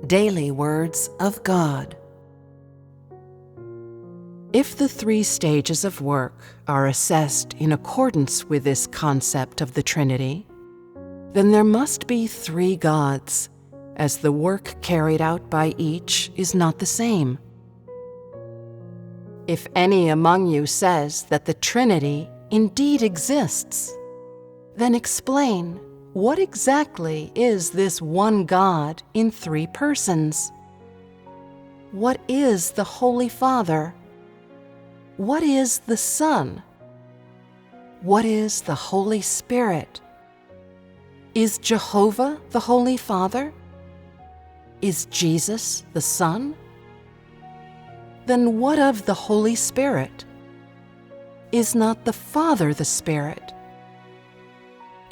Daily Words of God. If the three stages of work are assessed in accordance with this concept of the Trinity, then there must be three gods, as the work carried out by each is not the same. If any among you says that the Trinity indeed exists, then explain what exactly is this one God in three persons. What is the Holy Father? What is the Son? What is the Holy Spirit? Is Jehovah the Holy Father? Is Jesus the Son? Then what of the Holy Spirit? Is not the Father the Spirit?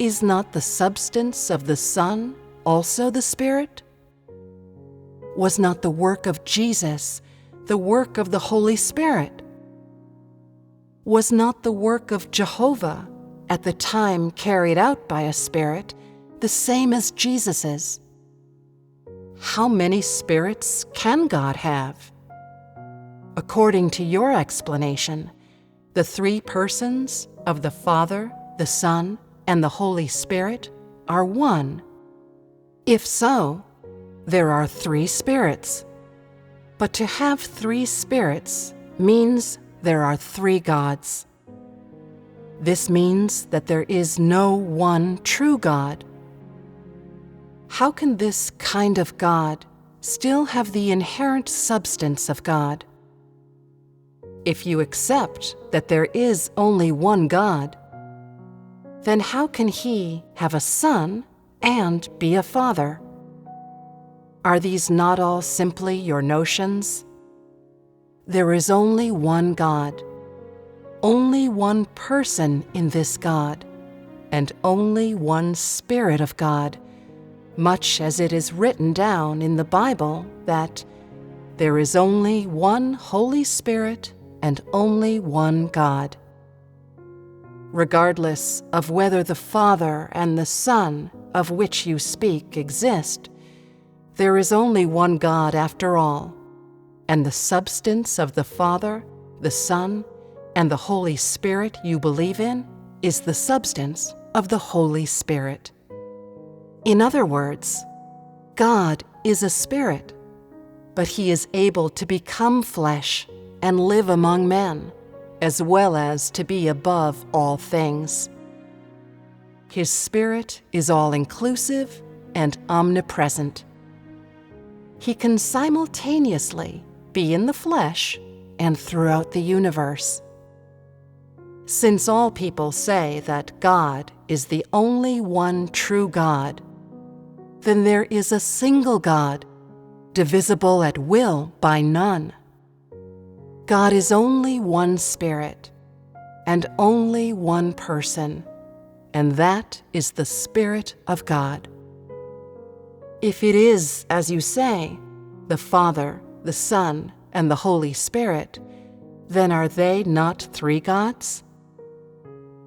Is not the substance of the Son also the Spirit? Was not the work of Jesus the work of the Holy Spirit? Was not the work of Jehovah at the time carried out by a Spirit the same as Jesus's? How many spirits can God have? According to your explanation, the three persons of the Father, the Son, and the Holy Spirit are one. If so, there are three spirits. But to have three spirits means there are three gods. This means that there is no one true God. How can this kind of God still have the inherent substance of God? If you accept that there is only one God, then how can He have a Son and be a Father? Are these not all simply your notions? There is only one God, only one person in this God, and only one Spirit of God, much as it is written down in the Bible that there is only one Holy Spirit and only one God. Regardless of whether the Father and the Son of which you speak exist, there is only one God after all, and the substance of the Father, the Son, and the Holy Spirit you believe in is the substance of the Holy Spirit. In other words, God is a spirit, but He is able to become flesh and live among men, as well as to be above all things. His Spirit is all-inclusive and omnipresent. He can simultaneously be in the flesh and throughout the universe. Since all people say that God is the only one true God, then there is a single God, divisible at will by none. God is only one Spirit, and only one person, and that is the Spirit of God. If it is, as you say, the Father, the Son, and the Holy Spirit, then are they not three gods?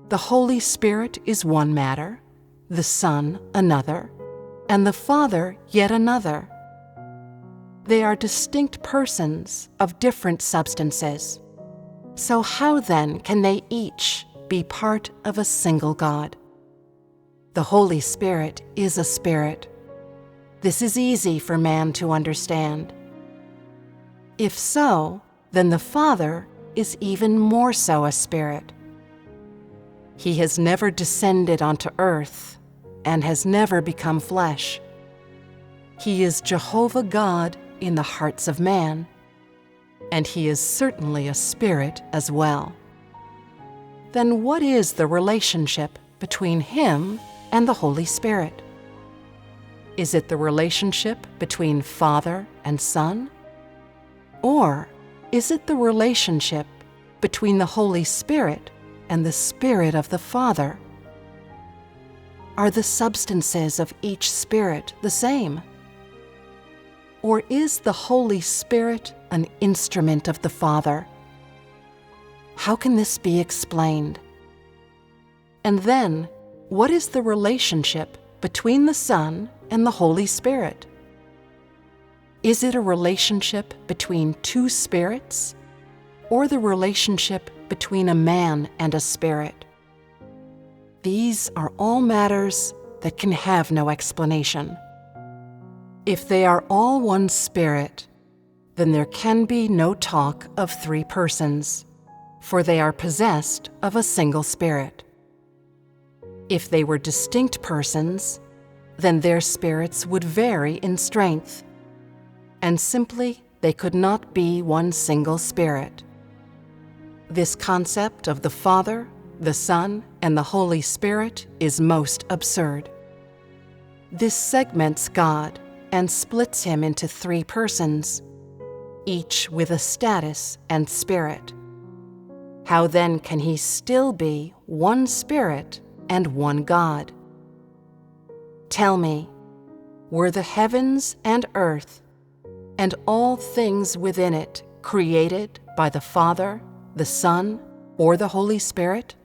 The Holy Spirit is one matter, the Son another, and the Father yet another. They are distinct persons of different substances. So how then can they each be part of a single God? The Holy Spirit is a spirit. This is easy for man to understand. If so, then the Father is even more so a spirit. He has never descended onto earth and has never become flesh. He is Jehovah God in the hearts of man, and He is certainly a spirit as well. Then what is the relationship between Him and the Holy Spirit? Is it the relationship between Father and Son? Or is it the relationship between the Holy Spirit and the Spirit of the Father? Are the substances of each spirit the same? Or is the Holy Spirit an instrument of the Father? How can this be explained? And then, what is the relationship between the Son and the Holy Spirit? Is it a relationship between two spirits, or the relationship between a man and a spirit? These are all matters that can have no explanation. If they are all one spirit, then there can be no talk of three persons, for they are possessed of a single spirit. If they were distinct persons, then their spirits would vary in strength, and simply they could not be one single spirit. This concept of the Father, the Son, and the Holy Spirit is most absurd. This segments God and splits him into three persons, each with a status and spirit. How then can he still be one spirit and one God? Tell me, were the heavens and earth and all things within it created by the Father, the Son, or the Holy Spirit?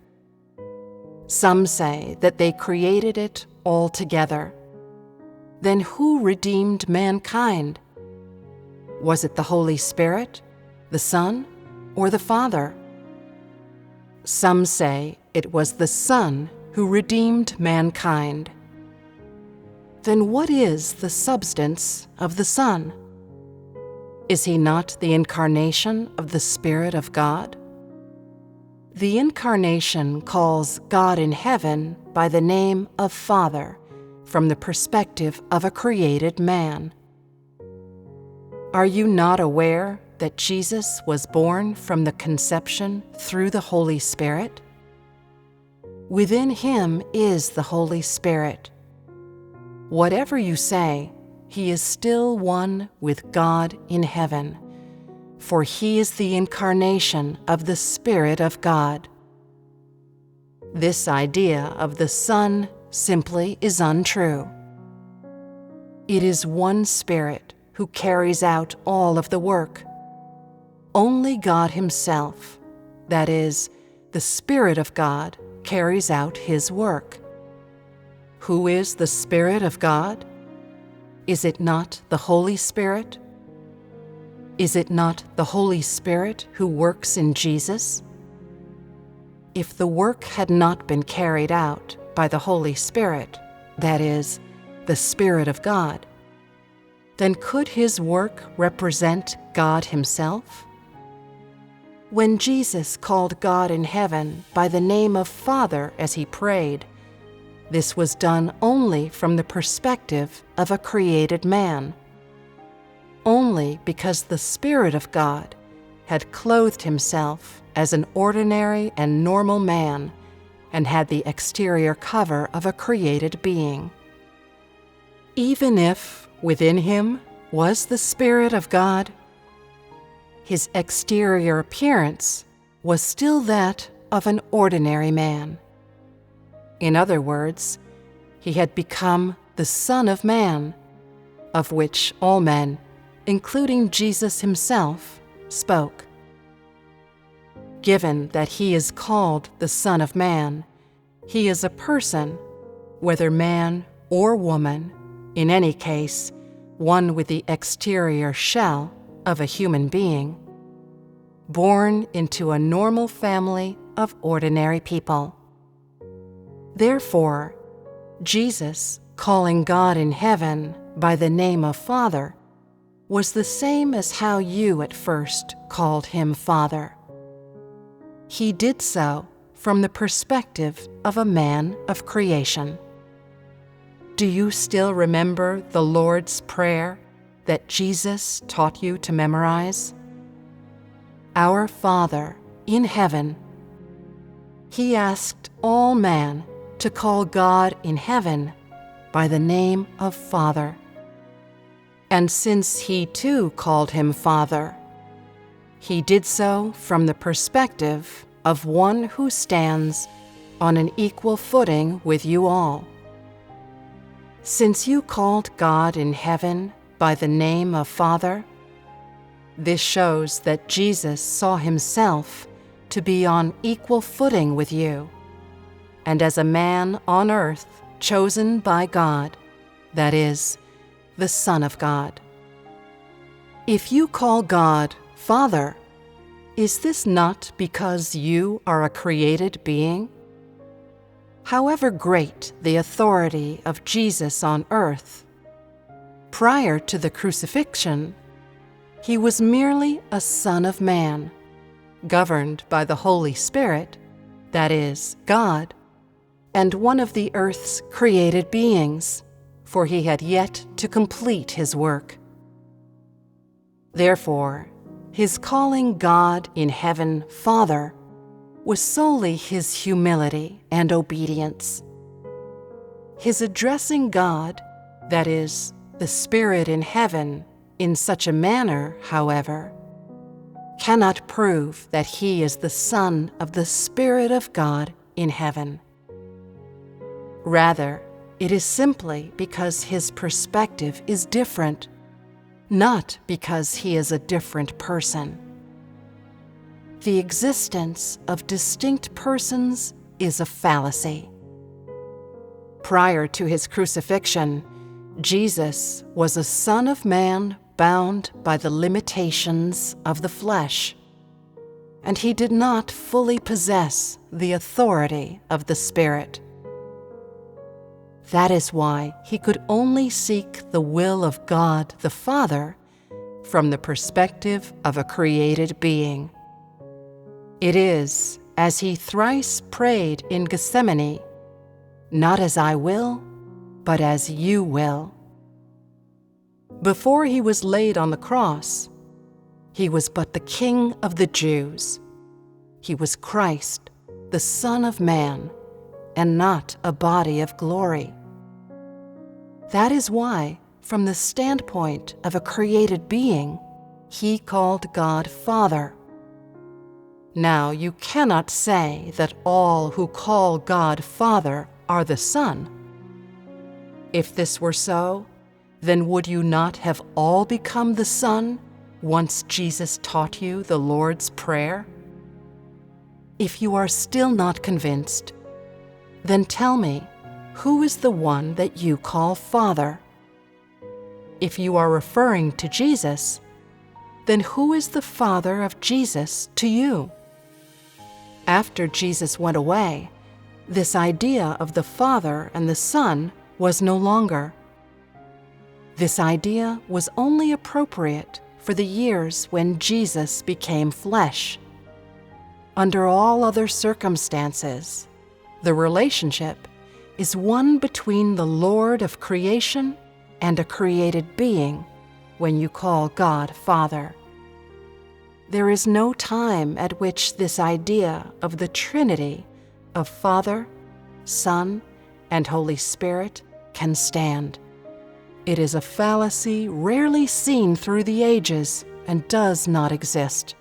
Some say that they created it all together. Then who redeemed mankind? Was it the Holy Spirit, the Son, or the Father? Some say it was the Son who redeemed mankind. Then what is the substance of the Son? Is he not the incarnation of the Spirit of God? The incarnation calls God in heaven by the name of Father from the perspective of a created man. Are you not aware that Jesus was born from the conception through the Holy Spirit? Within him is the Holy Spirit. Whatever you say, he is still one with God in heaven, for he is the incarnation of the Spirit of God. This idea of the Son simply is untrue. It is one Spirit who carries out all of the work. Only God himself, that is, the Spirit of God, carries out his work. Who is the Spirit of God? Is it not the Holy Spirit? Is it not the Holy Spirit who works in Jesus? If the work had not been carried out by the Holy Spirit, that is, the Spirit of God, then could his work represent God himself? When Jesus called God in heaven by the name of Father as he prayed, this was done only from the perspective of a created man, only because the Spirit of God had clothed himself as an ordinary and normal man and had the exterior cover of a created being. Even if within him was the Spirit of God, his exterior appearance was still that of an ordinary man. In other words, he had become the Son of Man, of which all men, including Jesus himself, spoke. Given that he is called the Son of Man, he is a person, whether man or woman, in any case, one with the exterior shell of a human being, born into a normal family of ordinary people. Therefore, Jesus, calling God in heaven by the name of Father, was the same as how you at first called him Father. He did so from the perspective of a man of creation. Do you still remember the Lord's Prayer that Jesus taught you to memorize? Our Father in heaven. He asked all man to call God in heaven by the name of Father. And since he too called him Father, he did so from the perspective of one who stands on an equal footing with you all. Since you called God in heaven by the name of Father, this shows that Jesus saw himself to be on equal footing with you, and as a man on earth chosen by God, that is, the Son of God. If you call God Father, is this not because you are a created being? However great the authority of Jesus on earth, prior to the crucifixion, he was merely a Son of Man, governed by the Holy Spirit, that is, God, and one of the earth's created beings, for he had yet to complete his work. Therefore, his calling God in heaven Father was solely his humility and obedience. His addressing God, that is, the Spirit in heaven, in such a manner, however, cannot prove that he is the Son of the Spirit of God in heaven. Rather, it is simply because his perspective is different, not because he is a different person. The existence of distinct persons is a fallacy. Prior to his crucifixion, Jesus was a Son of Man bound by the limitations of the flesh, and he did not fully possess the authority of the Spirit. That is why he could only seek the will of God the Father from the perspective of a created being. It is, as he thrice prayed in Gethsemane, "Not as I will, but as you will." Before he was laid on the cross, he was but the King of the Jews. He was Christ, the Son of Man, and not a body of glory. That is why, from the standpoint of a created being, he called God Father. Now, you cannot say that all who call God Father are the Son. If this were so, then would you not have all become the Son once Jesus taught you the Lord's Prayer? If you are still not convinced, then tell me, who is the one that you call Father? If you are referring to Jesus, then who is the Father of Jesus to you? After Jesus went away, this idea of the Father and the Son was no longer. This idea was only appropriate for the years when Jesus became flesh. Under all other circumstances, the relationship is one between the Lord of creation and a created being when you call God Father. There is no time at which this idea of the Trinity of Father, Son, and Holy Spirit can stand. It is a fallacy rarely seen through the ages and does not exist.